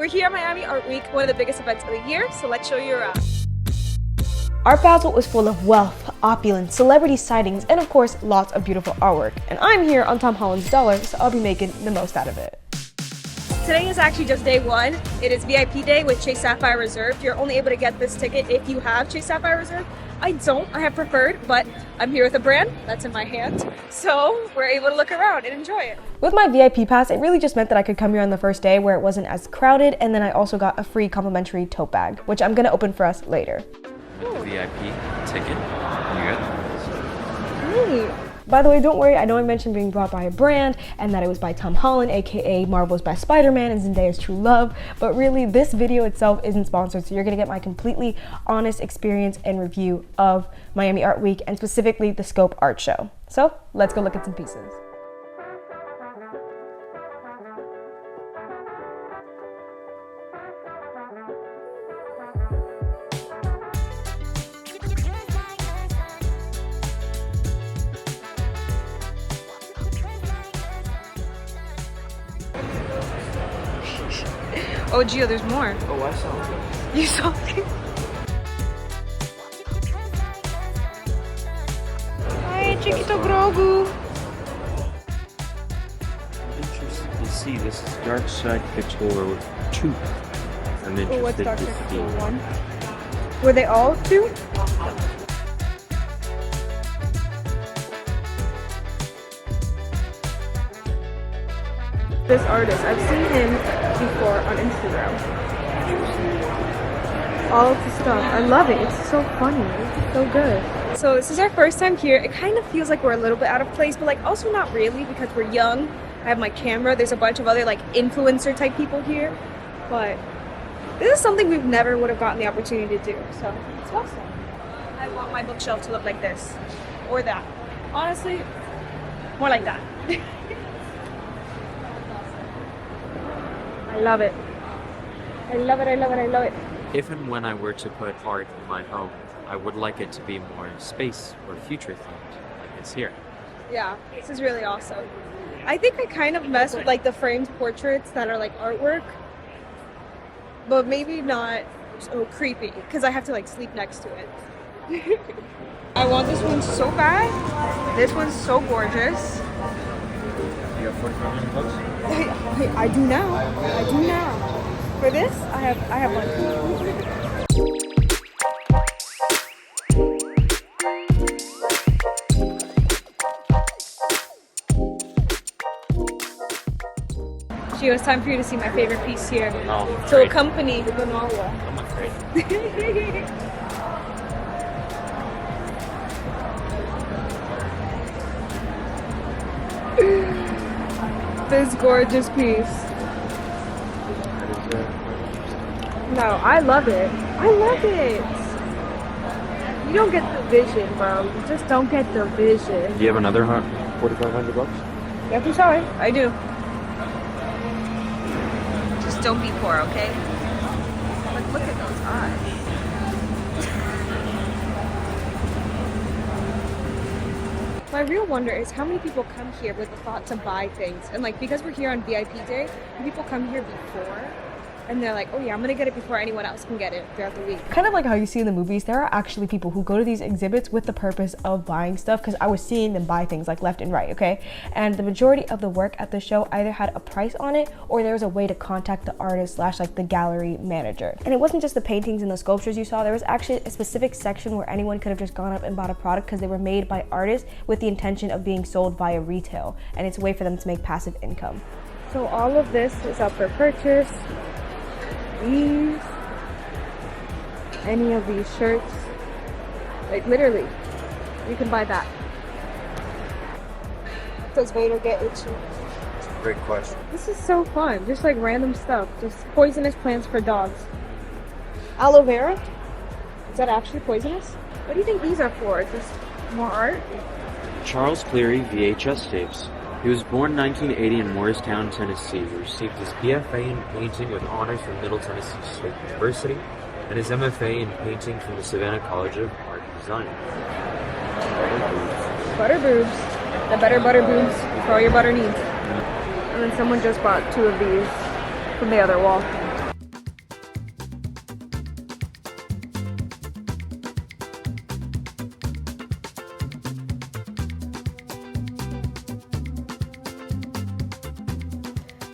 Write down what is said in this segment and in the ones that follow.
we're here at Miami Art Week, one of the biggest events of the year, so let's show you around. Art Basel was full of wealth, opulence, celebrity sightings, and of course, lots of beautiful artwork. And I'm here on Tom Holland's dollar, so I'll be making the most out of it. Today is actually just day one. It is VIP day with Chase Sapphire Reserve. You're only able to get this ticket if you have Chase Sapphire Reserve. I don't, I have preferred, but I'm here with a brand that's in my hand. So we're able to look around and enjoy it. With my VIP pass, it really just meant that I could come here on the first day where it wasn't as crowded, and then I also got a free complimentary tote bag, which I'm gonna open for us later. VIP ticket. You good? Hey. By the way, don't worry, I know I mentioned being brought by a brand and that it was by Tom Holland, aka Marvel's Best Spider-Man and Zendaya's True Love, but really this video itself isn't sponsored, so you're gonna get my completely honest experience and review of Miami Art Week and specifically the Scope Art Show. So let's go look at some pieces. Oh, Gio, there's more. Oh, I saw it. You saw it? Hi, Chiquito Grogu. I'm interested to see this is Dark Side Couture 2. I'm interested What's Dark to Side see. Couture 1? Were they all two? This artist, I've seen him before on Instagram. All of the stuff, I love it. It's so funny. It's so good. So this is our first time here. It kind of feels like we're a little bit out of place, but like also not really because we're young. I have my camera. There's a bunch of other like influencer type people here, but this is something we've never would have gotten the opportunity to do. So it's awesome. I want my bookshelf to look like this or that. Honestly, more like that. I love it. I love it, I love it, I love it. If and when I were to put art in my home, I would like it to be more space or future themed, like it's here. Yeah, this is really awesome. I think I kind of mess with like the framed portraits that are like artwork, but maybe not so creepy because I have to like sleep next to it. I want this one so bad. This one's so gorgeous. You got 45 bucks? I do now. I do now. For this, I have one. Gio, it's time for you to see my favorite piece here. Oh, To great. accompany the Nala. I'm afraid. This gorgeous piece. No, I love it. I love it. You don't get the vision, bro. You just don't get the vision. Do you have another 4,500 bucks? Yeah, I'm sorry. I do. Just don't be poor, okay? Like, look at those eyes. My real wonder is how many people come here with the thought to buy things. And like, because we're here on VIP day, people come here before and they're like, oh yeah, I'm gonna get it before anyone else can get it throughout the week. Kind of like how you see in the movies, there are actually people who go to these exhibits with the purpose of buying stuff, because I was seeing them buy things like left and right, okay? And the majority of the work at the show either had a price on it or there was a way to contact the artist slash like the gallery manager. And it wasn't just the paintings and the sculptures you saw, there was actually a specific section where anyone could have just gone up and bought a product because they were made by artists with the intention of being sold via retail, and it's a way for them to make passive income. So all of this is up for purchase. These, any of these shirts, like literally, you can buy that. Does Vader get itchy? It's a great question. This is so fun, just like random stuff, just poisonous plants for dogs. Aloe vera? Is that actually poisonous? What do you think these are for? Just more art? Charles Cleary VHS tapes. He was born 1980 in Morristown, Tennessee. He received his BFA in painting with honors from Middle Tennessee State University and his MFA in painting from the Savannah College of Art and Design. Butter boobs. The better butter boobs for all your butter needs. And then someone just bought 2 of these from the other wall.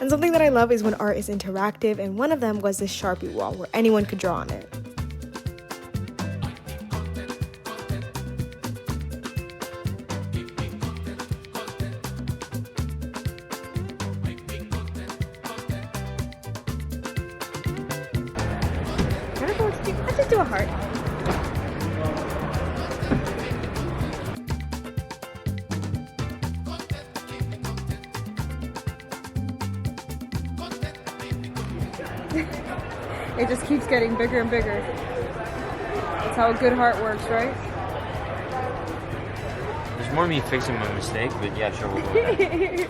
And something that I love is when art is interactive, and one of them was this Sharpie wall where anyone could draw on it. Let's just do a heart. It just keeps getting bigger and bigger. That's how a good heart works, right? There's more me fixing my mistake, but yeah, sure, we'll go ahead.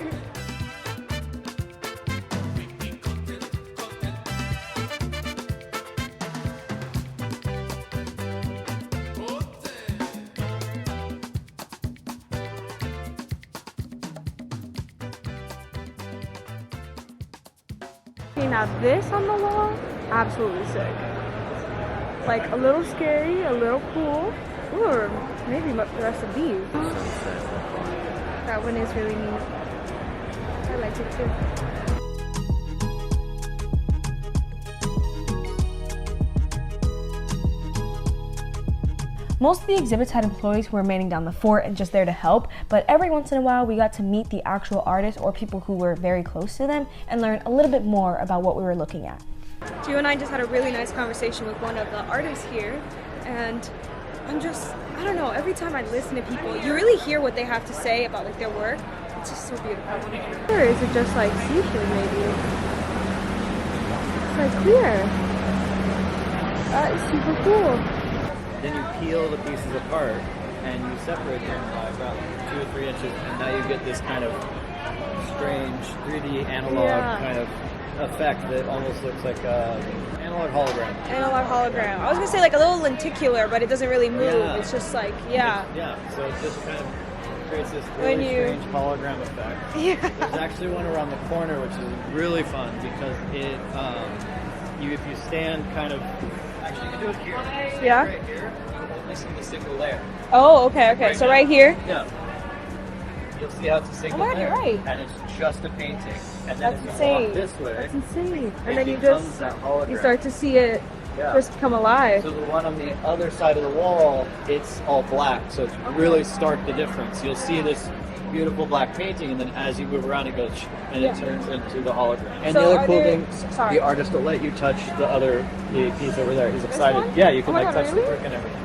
Now this on the wall, absolutely sick. Like a little scary, a little cool, or maybe the rest of these. That one is really neat. I like it too. Most of the exhibits had employees who were manning down the fort and just there to help, but every once in a while we got to meet the actual artists or people who were very close to them and learn a little bit more about what we were looking at. Gio and I just had a really nice conversation with one of the artists here, and I don't know, every time I listen to people, you really hear what they have to say about like their work. It's just so beautiful. Or is it just like seafood maybe? It's like clear. That is super cool. Then you peel the pieces apart and you separate them by about 2 or 3 inches, and now you get this kind of strange 3D analog kind of effect that almost looks like an analog hologram. Analog hologram. I was gonna say like a little lenticular, but it doesn't really move. Yeah. It's just like, Yeah, so it just kind of creates this really strange hologram effect. Yeah. There's actually one around the corner which is really fun because it, if you stand kind of, actually you can do it here. Yeah. Right here, this is the single layer. Oh, okay. So right here. Yeah. You'll see how it's a single layer. You're right. And it's just a painting. And then That's if you insane. walk this way, That's insane. And it then you becomes just that hologram. you start to see it Yeah. just come alive. So the one on the other side of the wall, it's all black, so it's really stark the difference. You'll see this beautiful black painting, and then as you move around, it goes and it turns into the hologram. And So the other are cool there- thing, sorry. the artist will let you touch the piece over there. He's excited. one? Yeah, you can Oh my like God, touch really? the brick and everything.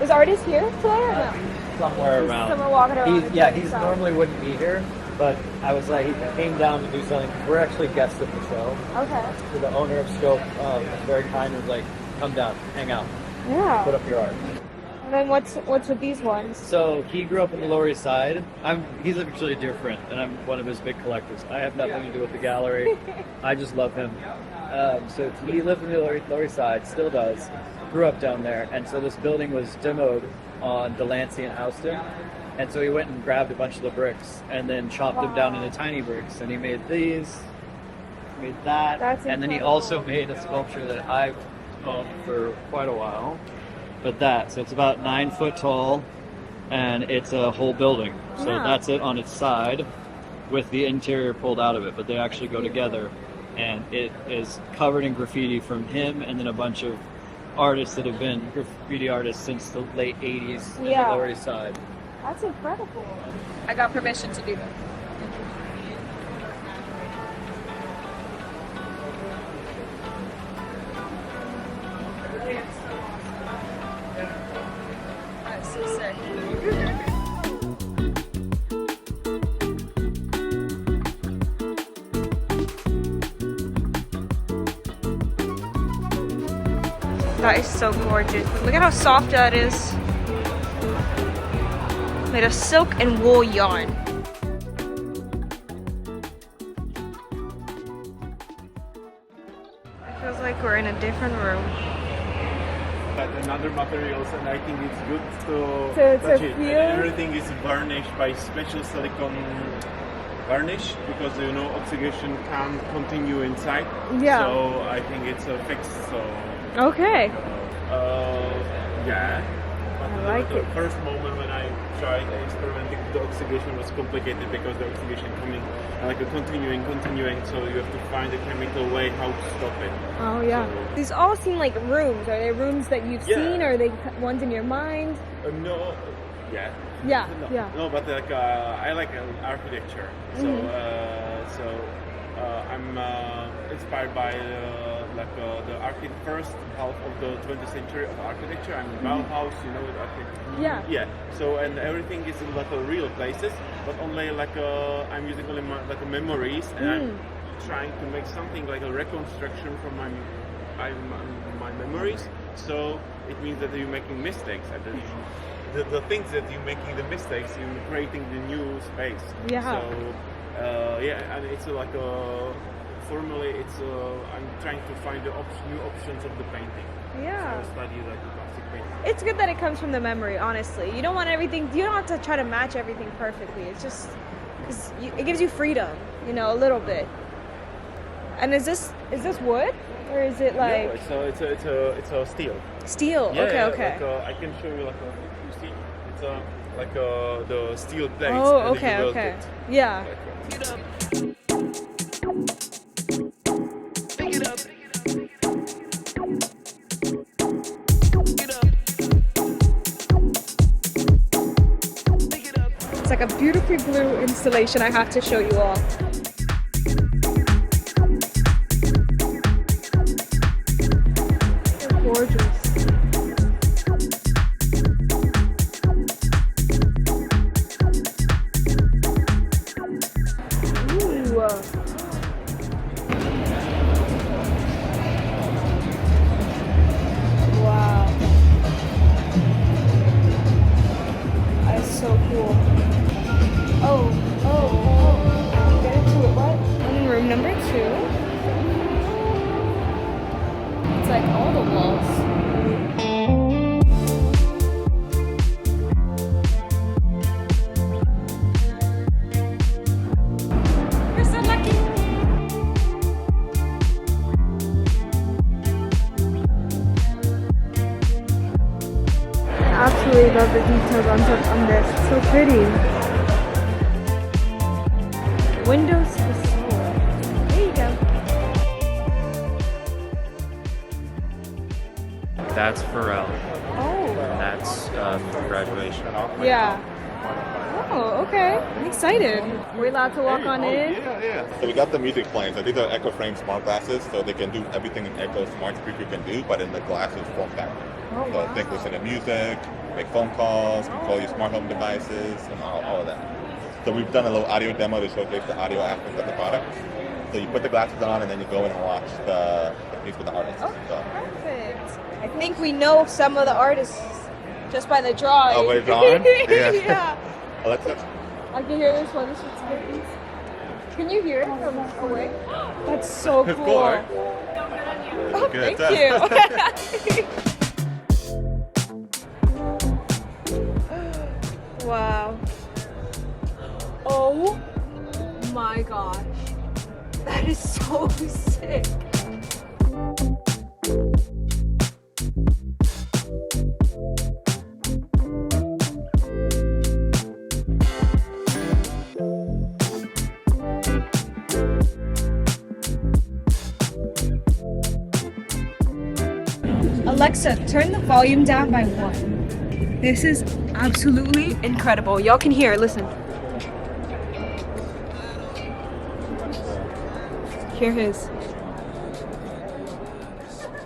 Is artist here today or no? Somewhere He's around. somewhere walking around. He's normally wouldn't be here, but I was like, he came down to do something. We're actually guests at the show. Okay. So the owner of Scope was very kind and was like, come down, hang out, Yeah. put up your art. And then what's with these ones? So he grew up in the Lower East Side. He's actually a dear friend, and I'm one of his big collectors. I have nothing to do with the gallery. I just love him. So he lived in the Lower East Side, still does. Grew up down there, and so this building was demoed on Delancey and Houston. And so he went and grabbed a bunch of the bricks and then chopped them down into tiny bricks. And he made these, made that, That's and then he incredible. also made a sculpture that I've owned for quite a while. But so it's about 9 foot tall, and it's a whole building. So Yeah. that's it on its side, with the interior pulled out of it. But they actually go together, and it is covered in graffiti from him, and then a bunch of artists that have been graffiti artists since the late 80s in the Yeah. Lower East Side. That's incredible. I got permission to do that. That's so sick. That is so gorgeous. Look at how soft that is. Made of silk and wool yarn. It feels like we're in a different room. Another materials, and I think it's good To touch it. feel? Everything is varnished by special silicone varnish because oxidation can continue inside. Yeah. So I think it's a fix. So Okay. yeah. But like the it. first moment when I tried experimenting with the oxidation was complicated because the oxidation coming like a continuing, so you have to find a chemical way how to stop it. Oh yeah. So- These all seem like rooms. Are they rooms that you've Yeah. seen, or are they ones in your mind? No, yeah. Yeah, No, yeah. no, but like I like architecture, so I'm inspired by the first half of the 20th century of architecture. I'm Bauhaus, you know, architecture. Yeah. Yeah. So and everything is in like real places, but only like I'm using only memories, and I'm trying to make something like a reconstruction from my memories. So it means that you're making mistakes, and then the things that you're making the mistakes, you're creating the new space. Yeah. So and it's like formally, it's I'm trying to find the new options of the painting. Yeah. So I study like the classic painting. It's good that it comes from the memory, honestly. You don't want everything, you don't have to try to match everything perfectly. It's just, because it gives you freedom, you know, a little bit. And is this wood? Or is it like... No, it's a steel. Steel? Yeah, okay. Like, I can show you like you see, it's like the steel plates. Oh, and then you weld okay. it. Yeah. It's like a beautifully blue installation I have to show you all. They're gorgeous. Ooh. Wow. That's so cool. Oh. Get into it, what? In room number 2. It's like all the walls. You're so lucky. I absolutely love the details on this. It's so pretty. Windows to the soul. There you go. That's Pharrell. Oh. That's for graduation. Yeah. Oh, okay. I'm excited. We're allowed to walk on in. Yeah. So we got the music playing. So these are Echo Frame smart glasses, so they can do everything an Echo smart speaker can do, but in the glasses form factor. Oh, So wow. think listen to music, make phone calls, control your smart home devices, and all of that. So we've done a little audio demo to showcase the audio aspect of the product. So you put the glasses on, and then you go in and watch the piece with the artist. Oh, So, perfect. I think we know some of the artists just by the drawing. Oh, by the drawing? Yeah. Yeah. Alexa, I can hear this one. This one's good. Can you hear it from away? That's so It's cool. cool, right? Oh, Good. thank you. Wow. Oh my gosh. That is so sick. Alexa, turn the volume down by 1. This is absolutely incredible. Y'all can hear, listen. Hear his.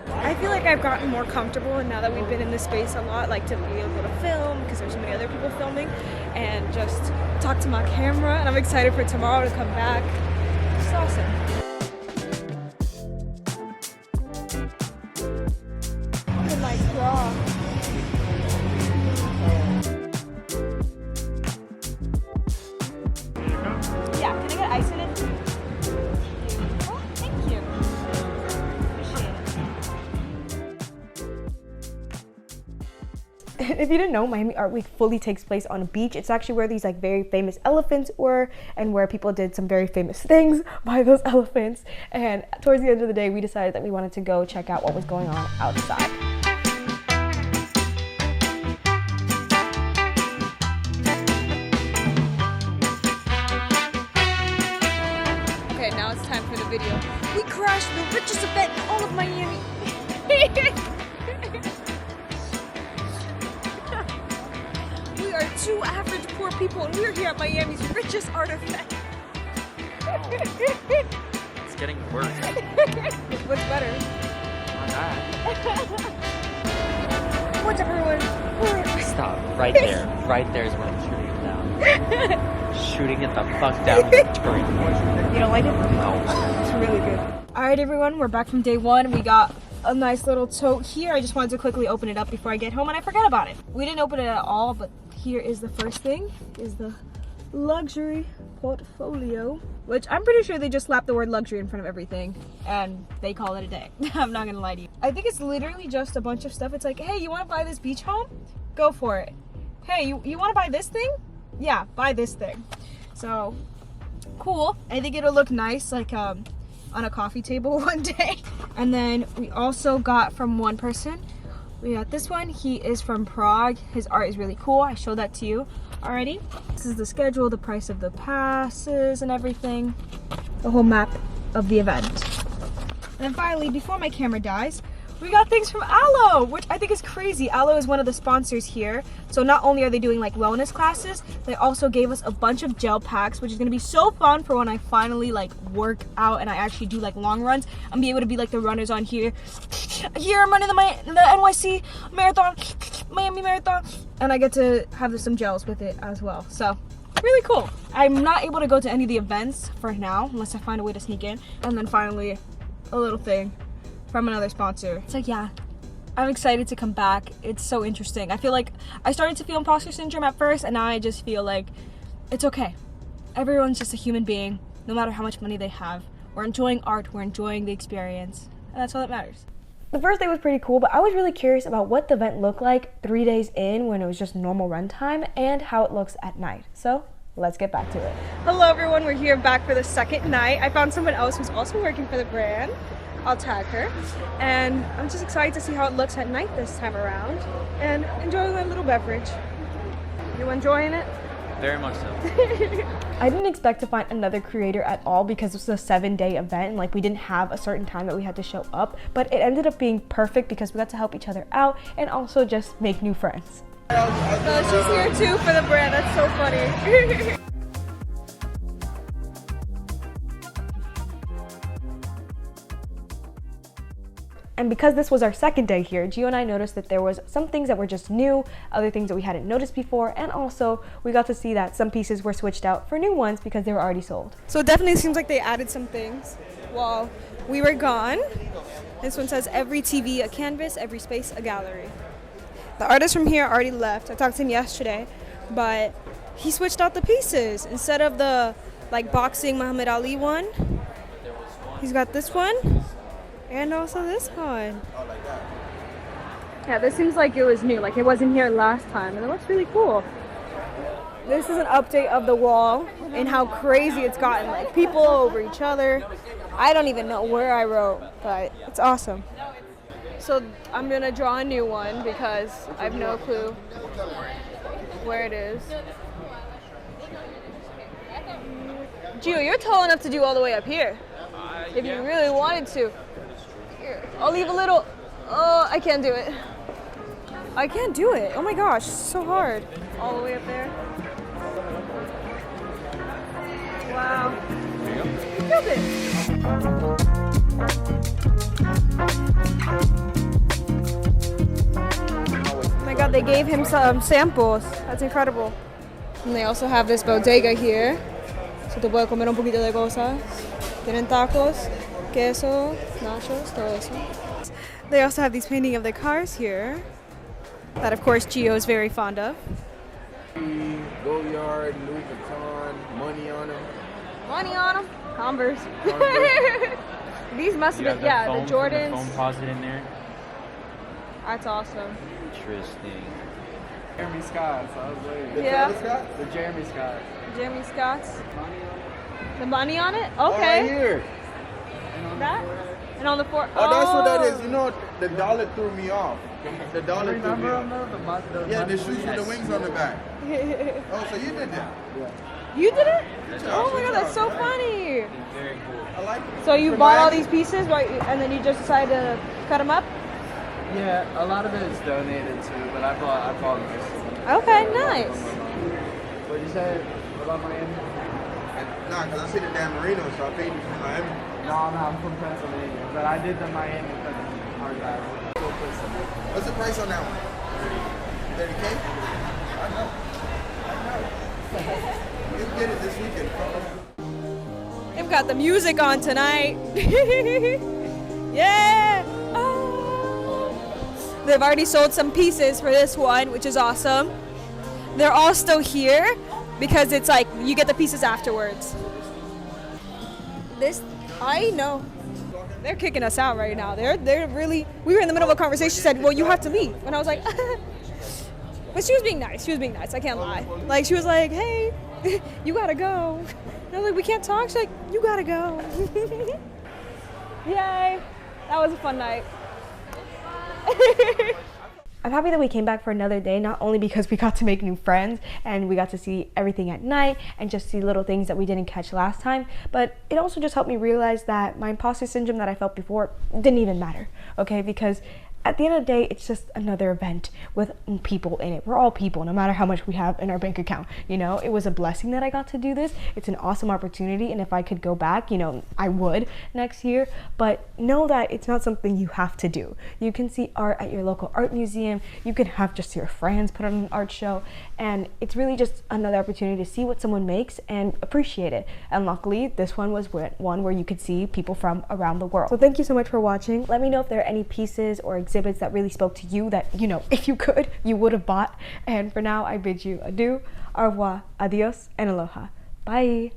I feel like I've gotten more comfortable, and now that we've been in this space a lot, like to be able to film because there's so many other people filming, and just talk to my camera. And I'm excited for tomorrow to come back. It's awesome. Oh my god. Yeah, can I get ice in it? Oh, thank you. If you didn't know, Miami Art Week fully takes place on a beach. It's actually where these like very famous elephants were, and where people did some very famous things by those elephants. And towards the end of the day, we decided that we wanted to go check out what was going on outside. video. We crashed the richest event in all of Miami. We are two average poor people and we're here at Miami's richest art event. It's getting worse. What's better? Not that. What's up, everyone? Stop. Right there. Right there is where I'm shooting it down. Shooting it the fuck down with a turret. You don't like it? No. It's really good. Alright, everyone, we're back from day one. We got a nice little tote here. I just wanted to quickly open it up before I get home and I forgot about it. We didn't open it at all, but here is the first thing, is the luxury portfolio, which I'm pretty sure they just slapped the word luxury in front of everything and they call it a day. I'm not gonna lie to you. I think it's literally just a bunch of stuff. It's like, hey, you want to buy this beach home? Go for it. Hey, you want to buy this thing? Yeah, buy this thing. So cool. I think it'll look nice like on a coffee table one day. And then we also got from one person, we got this one. He is from Prague. His art is really cool. I showed that to you already. This is the schedule, the price of the passes and everything, the whole map of the event. And then finally, before my camera dies, we got things from Aloe, which I think is crazy. Aloe is one of the sponsors here. So not only are they doing like wellness classes, they also gave us a bunch of gel packs, which is gonna be so fun for when I finally like work out and I actually do like long runs and be able to be like the runners on here. Here I'm running the NYC marathon, Miami marathon, and I get to have some gels with it as well. So really cool. I'm not able to go to any of the events for now, unless I find a way to sneak in. And then finally, a little thing from another sponsor. It's like, yeah, I'm excited to come back. It's so interesting. I feel like I started to feel imposter syndrome at first, and now I just feel like it's okay. Everyone's just a human being, no matter how much money they have. We're enjoying art, we're enjoying the experience, and that's all that matters. The first day was pretty cool, but I was really curious about what the event looked like 3 days in when it was just normal run time and how it looks at night. So let's get back to it. Hello everyone, we're here back for the second night. I found someone else who's also working for the brand. I'll tag her. And I'm just excited to see how it looks at night this time around and enjoying my little beverage. You enjoying it? Very much so. I didn't expect to find another creator at all because it was a 7-day event and like we didn't have a certain time that we had to show up, but it ended up being perfect because we got to help each other out and also just make new friends. So she's here too for the brand. That's so funny. And because this was our second day here, Gio and I noticed that there was some things that were just new, other things that we hadn't noticed before, and also we got to see that some pieces were switched out for new ones because they were already sold. So it definitely seems like they added some things while we were gone. This one says, every TV a canvas, every space a gallery. The artist from here already left. I talked to him yesterday, but he switched out the pieces. Instead of the like boxing Muhammad Ali one, he's got this one. And also this one. Yeah, this seems like it was new, like it wasn't here last time, and it looks really cool. This is an update of the wall and how crazy it's gotten, like people over each other. I don't even know where I wrote, but it's awesome. So I'm gonna draw a new one because I have no clue where it is. Gio, you're tall enough to do all the way up here. If you really wanted to. I'll leave a little. Oh, I can't do it. I can't do it. Oh my gosh, it's so hard. All the way up there. Wow. There you go. You killed it. Oh my god, they gave him some samples. That's incredible. And they also have this bodega here. So te puedes comer un poquito de cosas. Tienen tacos, queso, nachos, todo eso. They also have these painting of the cars here that of course Gio is very fond of. Go-Yard, Louis Vuitton, money on them. Money on them? Converse. These must have been, yeah, the Jordans. The foam closet in there. That's awesome. Interesting. Jeremy Scott, so I was waiting. Yeah. The Jeremy Scott. Jeremy Scott's. The money on it? Oh, right Okay. here. That? And on the floor. Oh, that's what that is. You know, the dollar threw me off. The dollar threw me off. Yeah, the shoes with the wings on the back. Oh, so you did that? Yeah. You did it? Good job, Oh my good god, that's so job. funny. Very cool. I like it. So you For bought all my- these pieces, right? And then you just decided to cut them up? Yeah, a lot of it is donated too, but I bought most of them. Okay, nice. What'd you say about Miami? Nah, because I see the Dan Marino, so I paid you from Miami. No, I'm from Pennsylvania, but I did the Miami because of our guys. What's the price on that one? 30K? I know. You can get it this weekend, bro. They've got the music on tonight. Yeah! Oh. They've already sold some pieces for this one, which is awesome. They're all still here because it's like you get the pieces afterwards. This, I know. They're kicking us out right now. They're really, we were in the middle of a conversation. She said, well, you have to leave. And I was like, but she was being nice. She was being nice. I can't lie. Like, she was like, hey, you gotta go. And I was like, we can't talk. She's like, you gotta go. Yay. That was a fun night. I'm happy that we came back for another day, not only because we got to make new friends and we got to see everything at night and just see little things that we didn't catch last time, but it also just helped me realize that my imposter syndrome that I felt before didn't even matter, okay? Because at the end of the day, it's just another event with people in it. We're all people, no matter how much we have in our bank account, you know? It was a blessing that I got to do this. It's an awesome opportunity, and if I could go back, you know, I would next year. But know that it's not something you have to do. You can see art at your local art museum. You can have just your friends put on an art show, and it's really just another opportunity to see what someone makes and appreciate it. And luckily, this one was one where you could see people from around the world. So thank you so much for watching. Let me know if there are any pieces or exhibits that really spoke to you that, you know, if you could, you would have bought. And for now, I bid you adieu, au revoir, adios, and aloha. Bye.